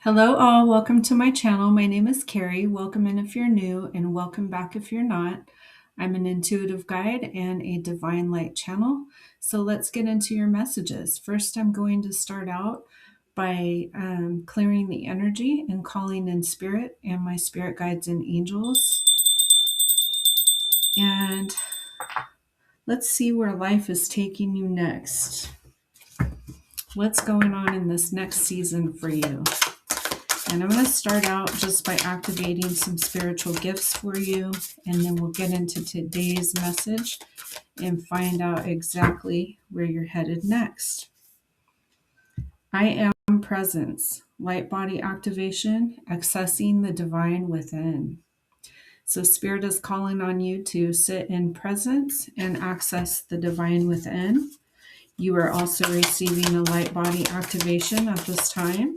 Hello all, welcome to my channel. My name is Carrie. Welcome in if you're new and welcome back if you're not. I'm an intuitive guide and a divine light channel. So let's get into your messages. First, I'm going to start out by clearing the energy and calling in spirit and my spirit guides and angels. And let's see where life is taking you next. What's going on in this next season for you? And I'm going to start out just by activating some spiritual gifts for you, and then we'll get into today's message and find out exactly where you're headed next. I am presence, light body activation, accessing the divine within. So Spirit is calling on you to sit in presence and access the divine within. You are also receiving a light body activation at this time.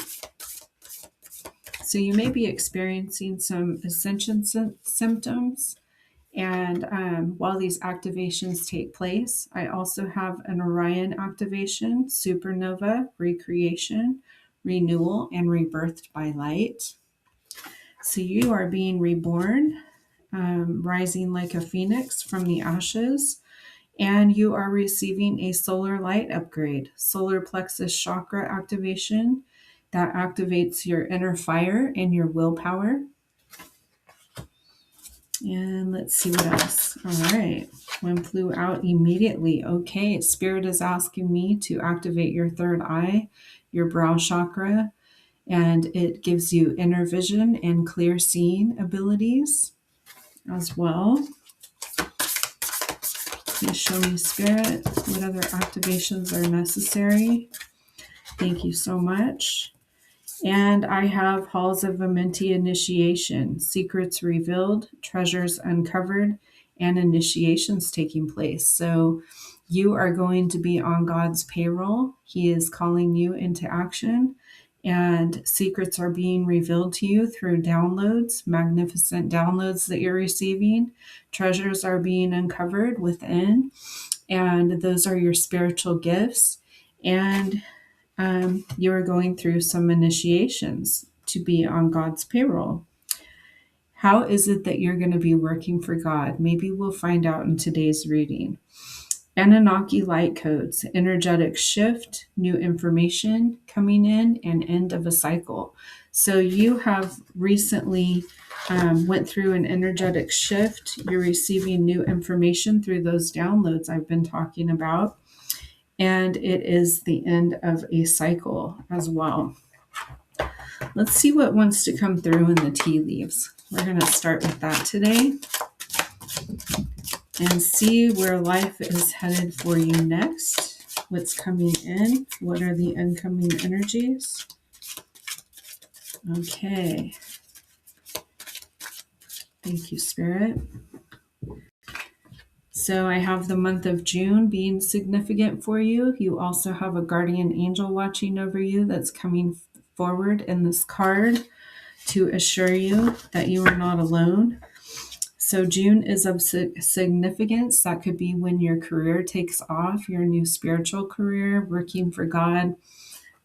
So you may be experiencing some ascension symptoms. And while these activations take place, I also have an Orion activation, supernova, recreation, renewal, and rebirthed by light. So you are being reborn, rising like a phoenix from the ashes. And you are receiving a solar light upgrade, solar plexus chakra activation that activates your inner fire and your willpower. And let's see what else. All right. One flew out immediately. Okay. Spirit is asking me to activate your third eye, your brow chakra, and it gives you inner vision and clear seeing abilities as well. Please show me, Spirit, what other activations are necessary. Thank you so much. And I have Halls of Amenti initiation, secrets revealed, treasures uncovered, and initiations taking place. So you are going to be on God's payroll. He is calling you into action, and secrets are being revealed to you through downloads, magnificent downloads that you're receiving. Treasures are being uncovered within, and those are your spiritual gifts. And you are going through some initiations to be on God's payroll. How is it that you're going to be working for God? Maybe we'll find out in today's reading. Anunnaki light codes, energetic shift, new information coming in, and end of a cycle. So you have recently went through an energetic shift. You're receiving new information through those downloads I've been talking about. And it is the end of a cycle as well. Let's see what wants to come through in the tea leaves. We're going to start with that today and see where life is headed for you next. What's coming in? What are the incoming energies? Okay. Thank you, Spirit. So I have the month of June being significant for you. You also have a guardian angel watching over you that's coming forward in this card to assure you that you are not alone. So June is of significance. That could be when your career takes off, your new spiritual career, working for God.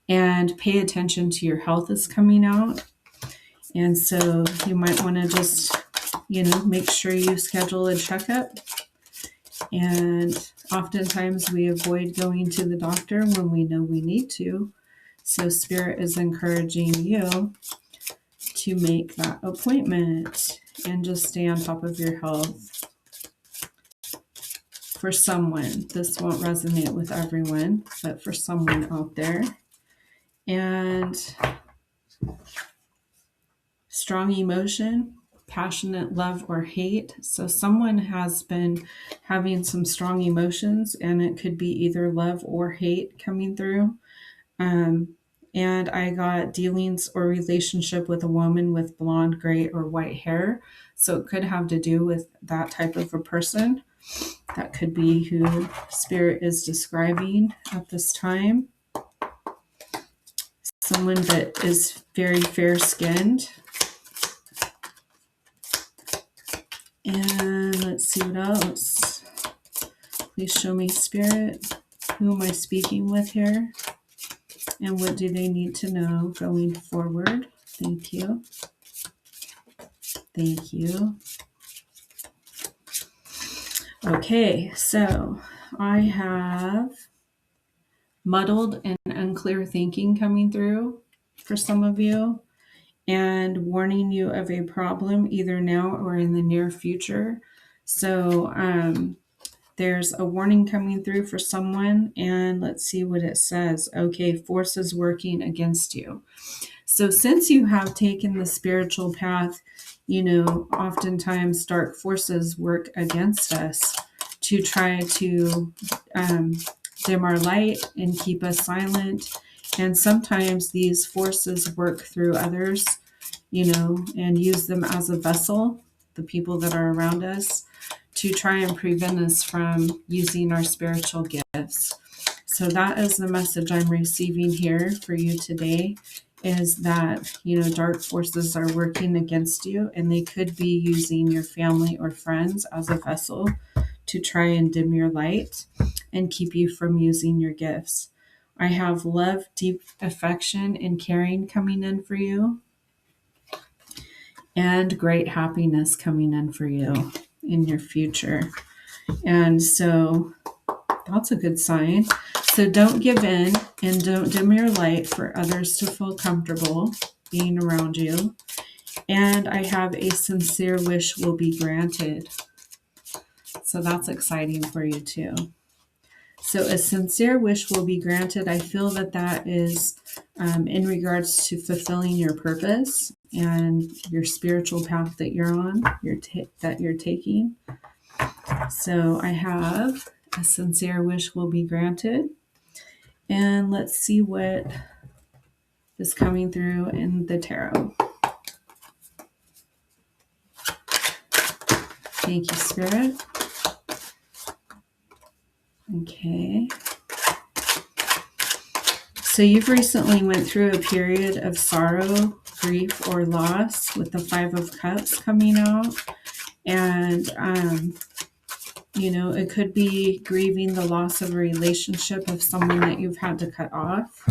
And pay attention to your health is coming out. And so you might want to just, make sure you schedule a checkup. And oftentimes we avoid going to the doctor when we know we need to. So Spirit is encouraging you to make that appointment and just stay on top of your health. For someone, this won't resonate with everyone, but for someone out there. And strong emotion, passionate love or hate. So someone has been having some strong emotions, and it could be either love or hate coming through. And I got dealings or relationship with a woman with blonde, gray, or white hair. So it could have to do with that type of a person. That could be who Spirit is describing at this time. Someone that is very fair-skinned. And let's see what else. Please show me, Spirit. Who am I speaking with here? And what do they need to know going forward? Thank you. Thank you. Okay, so I have muddled and unclear thinking coming through for some of you, and warning you of a problem either now or in the near future. So there's a warning coming through for someone, and let's see what it says. Okay, forces working against you. So since you have taken the spiritual path, oftentimes dark forces work against us to try to dim our light and keep us silent. And sometimes these forces work through others, and use them as a vessel, the people that are around us, to try and prevent us from using our spiritual gifts. So that is the message I'm receiving here for you today, is that, dark forces are working against you, and they could be using your family or friends as a vessel to try and dim your light and keep you from using your gifts. I have love, deep affection, and caring coming in for you, and great happiness coming in for you in your future. And so that's a good sign. So don't give in and don't dim your light for others to feel comfortable being around you. And I have a sincere wish will be granted. So that's exciting for you too. So a sincere wish will be granted. I feel that is in regards to fulfilling your purpose and your spiritual path that you're on, that you're taking. So I have a sincere wish will be granted. And let's see what is coming through in the tarot. Thank you, Spirit. Okay. So you've recently went through a period of sorrow, grief, or loss with the Five of Cups coming out. And, it could be grieving the loss of a relationship of someone that you've had to cut off.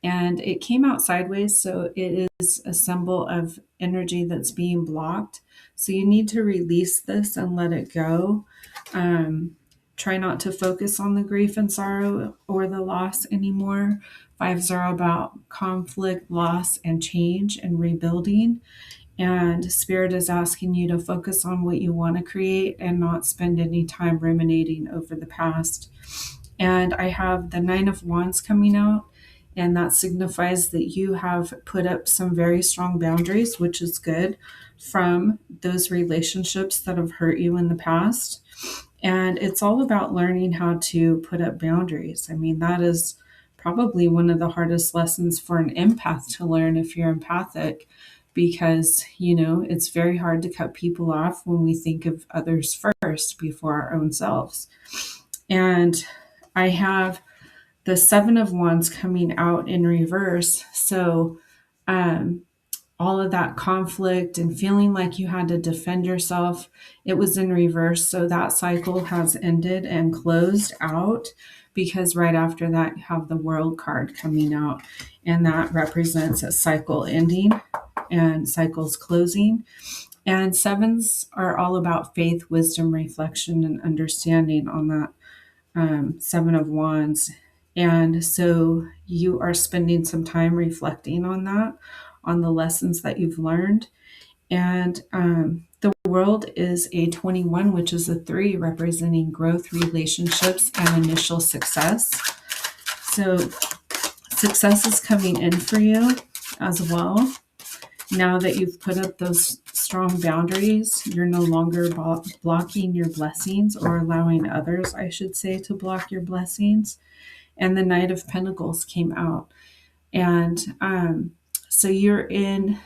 And it came out sideways, so it is a symbol of energy that's being blocked. So you need to release this and let it go. Try not to focus on the grief and sorrow or the loss anymore. Fives are about conflict, loss, and change and rebuilding. And Spirit is asking you to focus on what you want to create and not spend any time ruminating over the past. And I have the Nine of Wands coming out, and that signifies that you have put up some very strong boundaries, which is good, from those relationships that have hurt you in the past. And it's all about learning how to put up boundaries. I mean, that is probably one of the hardest lessons for an empath to learn if you're empathic, because, it's very hard to cut people off when we think of others first before our own selves. And I have the Seven of Wands coming out in reverse. So all of that conflict and feeling like you had to defend yourself, it was in reverse. So that cycle has ended and closed out, because right after that you have the World card coming out, and that represents a cycle ending and cycles closing. And sevens are all about faith, wisdom, reflection, and understanding on that Seven of Wands. And so you are spending some time reflecting on that, on the lessons that you've learned. And the World is a 21, which is a 3, representing growth, relationships, and initial success. So success is coming in for you as well. Now that you've put up those strong boundaries, you're no longer blocking your blessings, or allowing others, I should say, to block your blessings. And the Knight of Pentacles came out. And so you've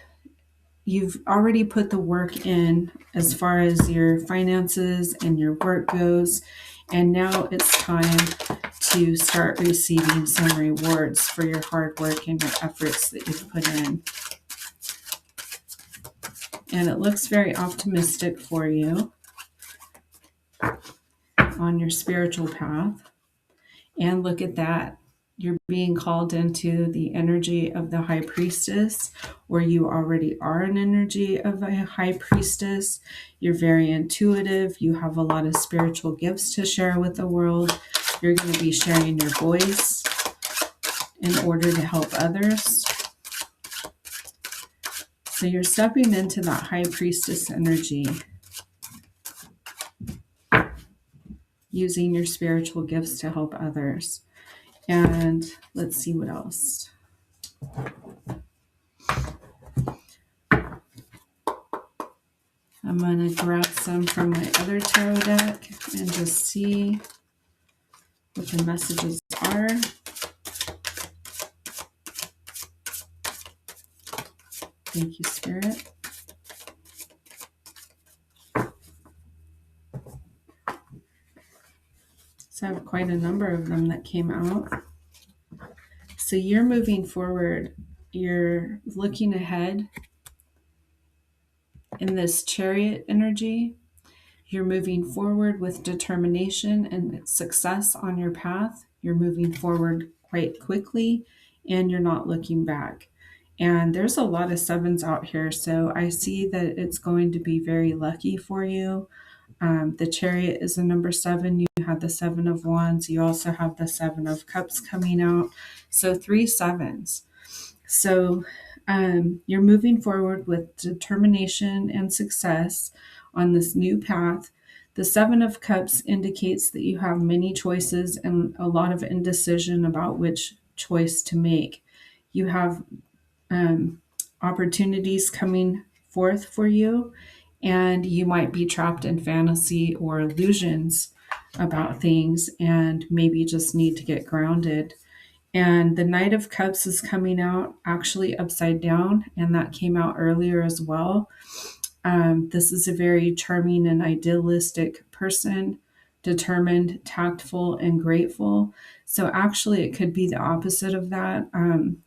already put the work in as far as your finances and your work goes. And now it's time to start receiving some rewards for your hard work and your efforts that you've put in. And it looks very optimistic for you on your spiritual path. And look at that. You're being called into the energy of the High Priestess, or you already are an energy of a High Priestess. You're very intuitive. You have a lot of spiritual gifts to share with the world. You're going to be sharing your voice in order to help others. So you're stepping into that High Priestess energy, using your spiritual gifts to help others. And let's see what else. I'm going to grab some from my other tarot deck and just see what the messages are. Thank you, Spirit. So I have quite a number of them that came out. So you're moving forward. You're looking ahead in this Chariot energy. You're moving forward with determination and success on your path. You're moving forward quite quickly and you're not looking back. And there's a lot of sevens out here. So I see that it's going to be very lucky for you. The Chariot is a number 7. You have the 7 of Wands. You also have the 7 of Cups coming out. So 3 sevens. So you're moving forward with determination and success on this new path. The 7 of Cups indicates that you have many choices and a lot of indecision about which choice to make. You have opportunities coming forth for you, and you might be trapped in fantasy or illusions about things and maybe just need to get grounded. And the Knight of Cups is coming out actually upside down, and that came out earlier as well. This is a very charming and idealistic person, determined, tactful, and grateful. So actually, it could be the opposite of that.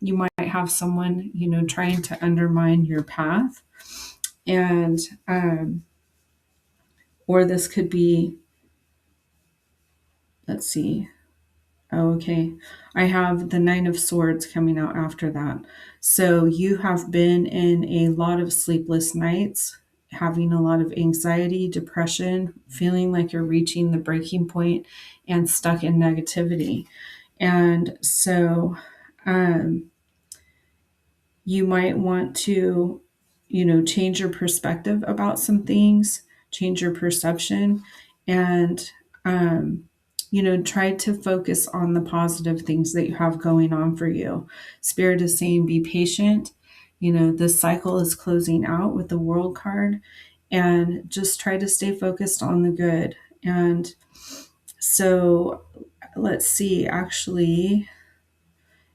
You might have someone, trying to undermine your path, and or this could be, let's see. Oh, okay. I have the 9 of Swords coming out after that. So you have been in a lot of sleepless nights, having a lot of anxiety, depression, feeling like you're reaching the breaking point and stuck in negativity. And so you might want to, change your perspective about some things, change your perception, and try to focus on the positive things that you have going on for you. Spirit is saying be patient. This cycle is closing out with the World card, and just try to stay focused on the good. And so let's see, actually,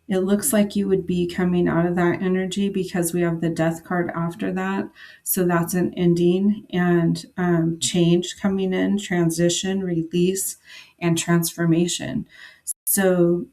it looks like you would be coming out of that energy because we have the Death card after that. So that's an ending and change coming in, transition, release, and transformation. So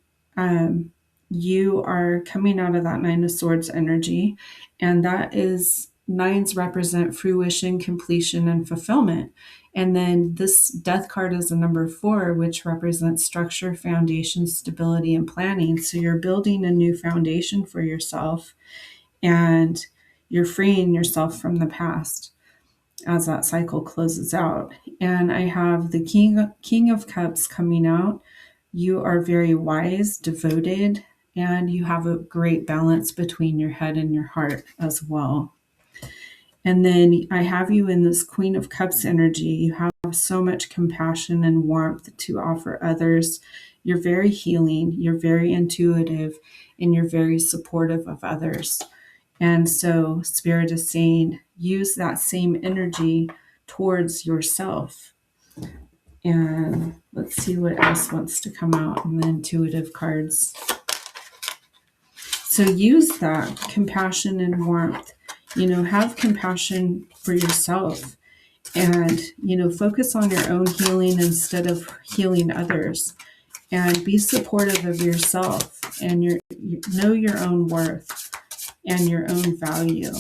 you are coming out of that 9 of Swords energy, and that is, 9s represent fruition, completion, and fulfillment. And then this Death card is a number 4, which represents structure, foundation, stability, and planning. So you're building a new foundation for yourself, and you're freeing yourself from the past as that cycle closes out. And I have the King of Cups coming out. You are very wise, devoted, and you have a great balance between your head and your heart as well. And then I have you in this Queen of Cups energy. You have so much compassion and warmth to offer others. You're very healing, you're very intuitive, and you're very supportive of others. And so Spirit is saying, use that same energy towards yourself. And let's see what else wants to come out in the intuitive cards. So use that compassion and warmth. Have compassion for yourself, and, focus on your own healing instead of healing others, and be supportive of yourself, and know your own worth and your own value,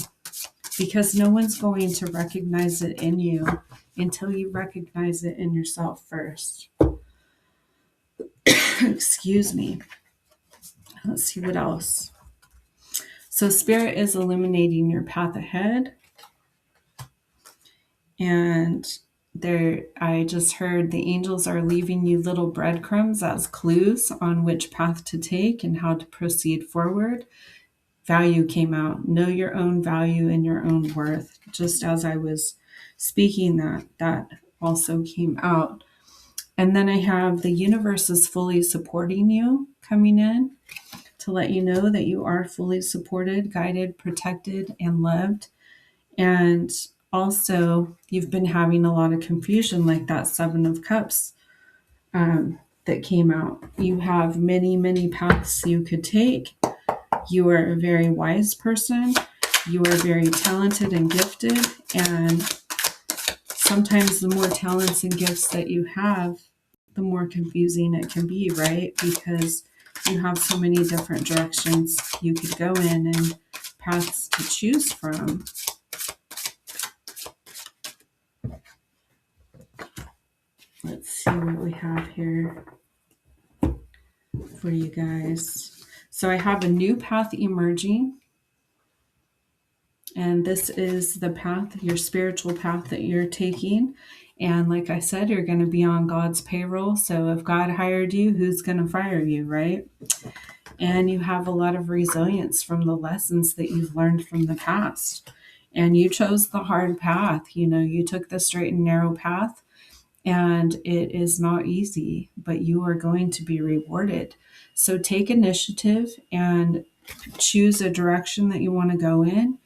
because no one's going to recognize it in you until you recognize it in yourself first. Excuse me. Let's see what else. So Spirit is illuminating your path ahead. And I just heard the angels are leaving you little breadcrumbs as clues on which path to take and how to proceed forward. Value came out. Know your own value and your own worth. Just as I was speaking that also came out. And then I have the universe is fully supporting you coming in to let you know that you are fully supported, guided, protected, and loved. And also, you've been having a lot of confusion, like that Seven of Cups that came out. You have many, many paths you could take. You are a very wise person. You are very talented and gifted. And sometimes the more talents and gifts that you have, the more confusing it can be, right? Because you have so many different directions you could go in and paths to choose from. Let's see what we have here for you guys. So I have a new path emerging. And this is the path, your spiritual path that you're taking. And like I said, you're going to be on God's payroll. So if God hired you, who's going to fire you, right? And you have a lot of resilience from the lessons that you've learned from the past. And you chose the hard path. You took the straight and narrow path. And it is not easy, but you are going to be rewarded. So take initiative and choose a direction that you want to go in.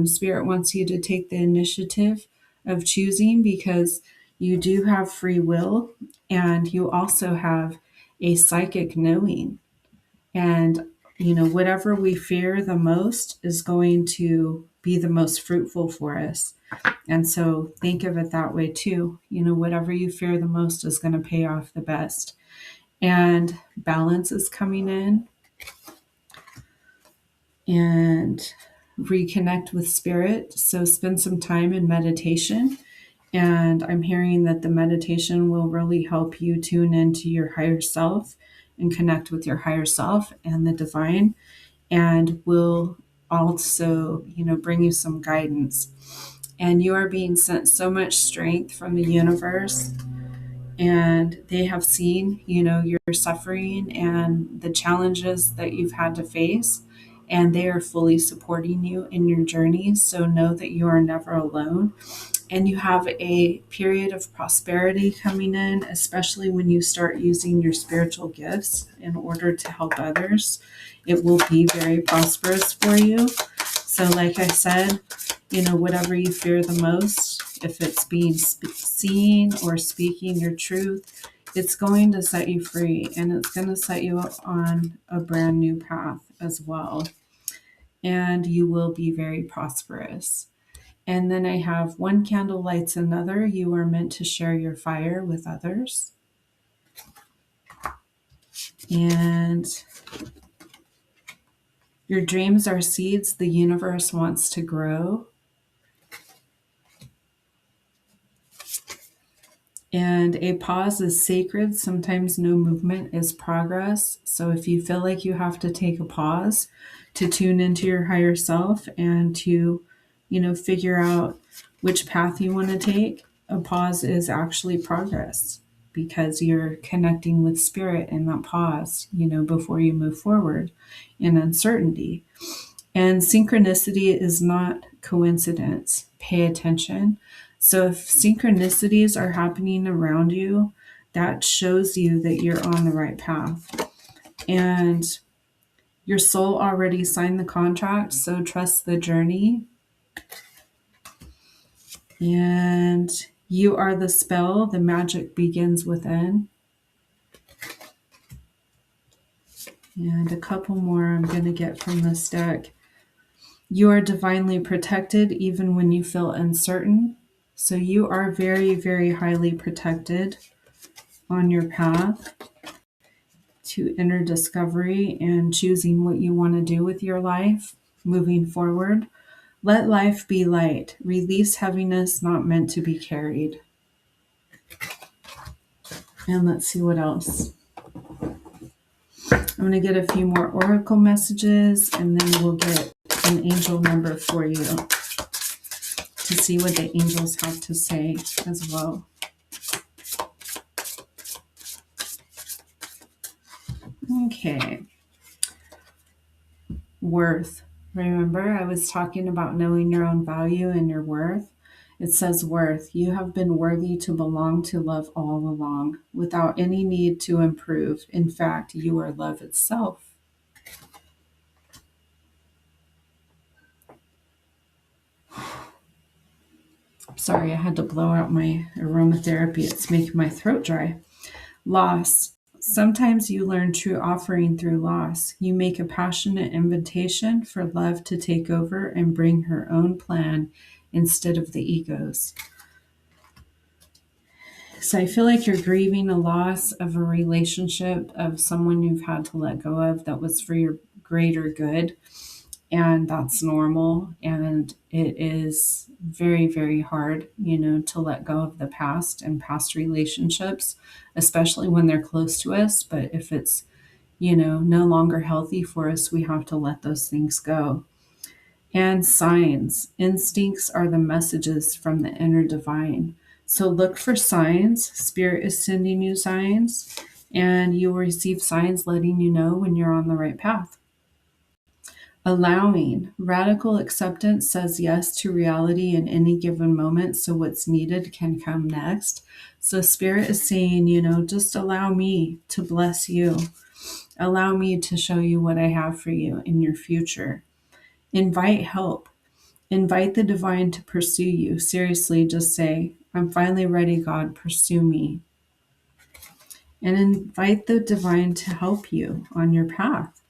Spirit wants you to take the initiative of choosing because you do have free will and you also have a psychic knowing. And, whatever we fear the most is going to be the most fruitful for us. And so think of it that way too. Whatever you fear the most is going to pay off the best. And balance is coming in. And reconnect with spirit. So spend some time in meditation. And I'm hearing that the meditation will really help you tune into your higher self and connect with your higher self and the divine, and will also, bring you some guidance. And you are being sent so much strength from the universe, and they have seen, your suffering and the challenges that you've had to face, and they are fully supporting you in your journey. So know that you are never alone. And you have a period of prosperity coming in, especially when you start using your spiritual gifts in order to help others. It will be very prosperous for you. So like I said, whatever you fear the most, if it's being seen or speaking your truth, it's going to set you free, and it's going to set you up on a brand new path as well. And you will be very prosperous. And then I have one candle lights another. You are meant to share your fire with others. And your dreams are seeds the universe wants to grow. And a pause is sacred. Sometimes no movement is progress. So if you feel like you have to take a pause to tune into your higher self and to, figure out which path you want to take, a pause is actually progress because you're connecting with spirit in that pause, before you move forward in uncertainty. And synchronicity is not coincidence. Pay attention. So if synchronicities are happening around you, that shows you that you're on the right path. And your soul already signed the contract, so trust the journey. And you are the spell. The magic begins within. And a couple more I'm going to get from this deck. You are divinely protected even when you feel uncertain. So you are very, very highly protected on your path to inner discovery and choosing what you want to do with your life moving forward. Let life be light. Release heaviness not meant to be carried. And let's see what else. I'm going to get a few more oracle messages, and then we'll get an angel number for you to see what the angels have to say as well. Okay. Worth. Remember, I was talking about knowing your own value and your worth. It says worth. You have been worthy to belong to love all along, without any need to improve. In fact, you are love itself. Sorry, I had to blow out my aromatherapy. It's making my throat dry. Loss. Sometimes you learn true offering through loss. You make a passionate invitation for love to take over and bring her own plan instead of the ego's. So I feel like you're grieving a loss of a relationship, of someone you've had to let go of that was for your greater good. And that's normal. And it is very, very hard, to let go of the past and past relationships, especially when they're close to us. But if it's, no longer healthy for us, we have to let those things go. And signs. Instincts are the messages from the inner divine. So look for signs. Spirit is sending you signs, and you will receive signs letting you know when you're on the right path. Allowing. Radical acceptance says yes to reality in any given moment, so what's needed can come next. So Spirit is saying, just allow me to bless you. Allow me to show you what I have for you in your future. Invite help. Invite the divine to pursue you. Seriously, just say, I'm finally ready, God, pursue me. And invite the divine to help you on your path.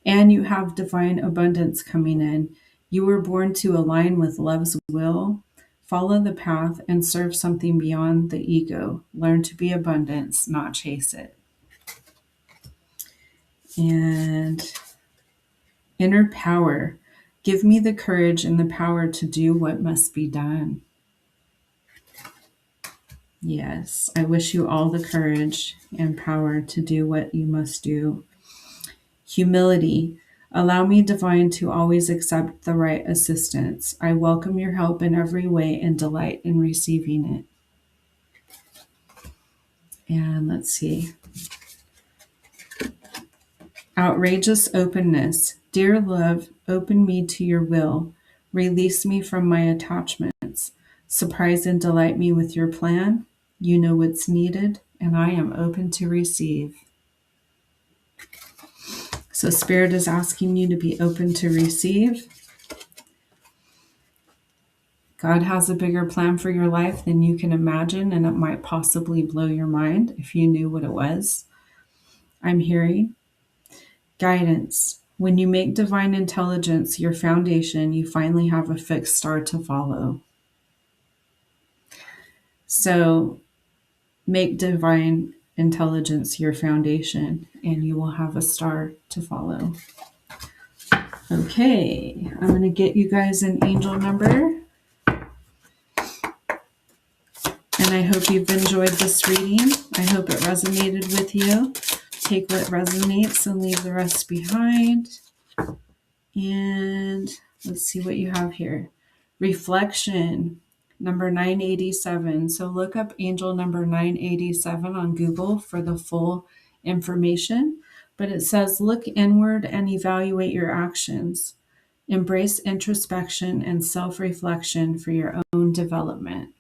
And you have divine abundance coming in. You were born to align with love's will, follow the path, and serve something beyond the ego. Learn to be abundance, not chase it. And inner power. Give me the courage and the power to do what must be done. Yes, I wish you all the courage and power to do what you must do. Humility. Allow me, divine, to always accept the right assistance. I welcome your help in every way and delight in receiving it. And let's see. Outrageous openness. Dear love, open me to your will. Release me from my attachments. Surprise and delight me with your plan. You know what's needed, and I am open to receive. So Spirit is asking you to be open to receive. God has a bigger plan for your life than you can imagine, and it might possibly blow your mind if you knew what it was. I'm hearing guidance. When you make divine intelligence your foundation, you finally have a fixed star to follow. So make divine intelligence your foundation, and you will have a star to follow. Okay, I'm going to get you guys an angel number. And I hope you've enjoyed this reading. I hope it resonated with you. Take what resonates and leave the rest behind. And let's see what you have here. Reflection, number 987. So look up angel number 987 on Google for the full information. But it says, look inward and evaluate your actions. Embrace introspection and self-reflection for your own development.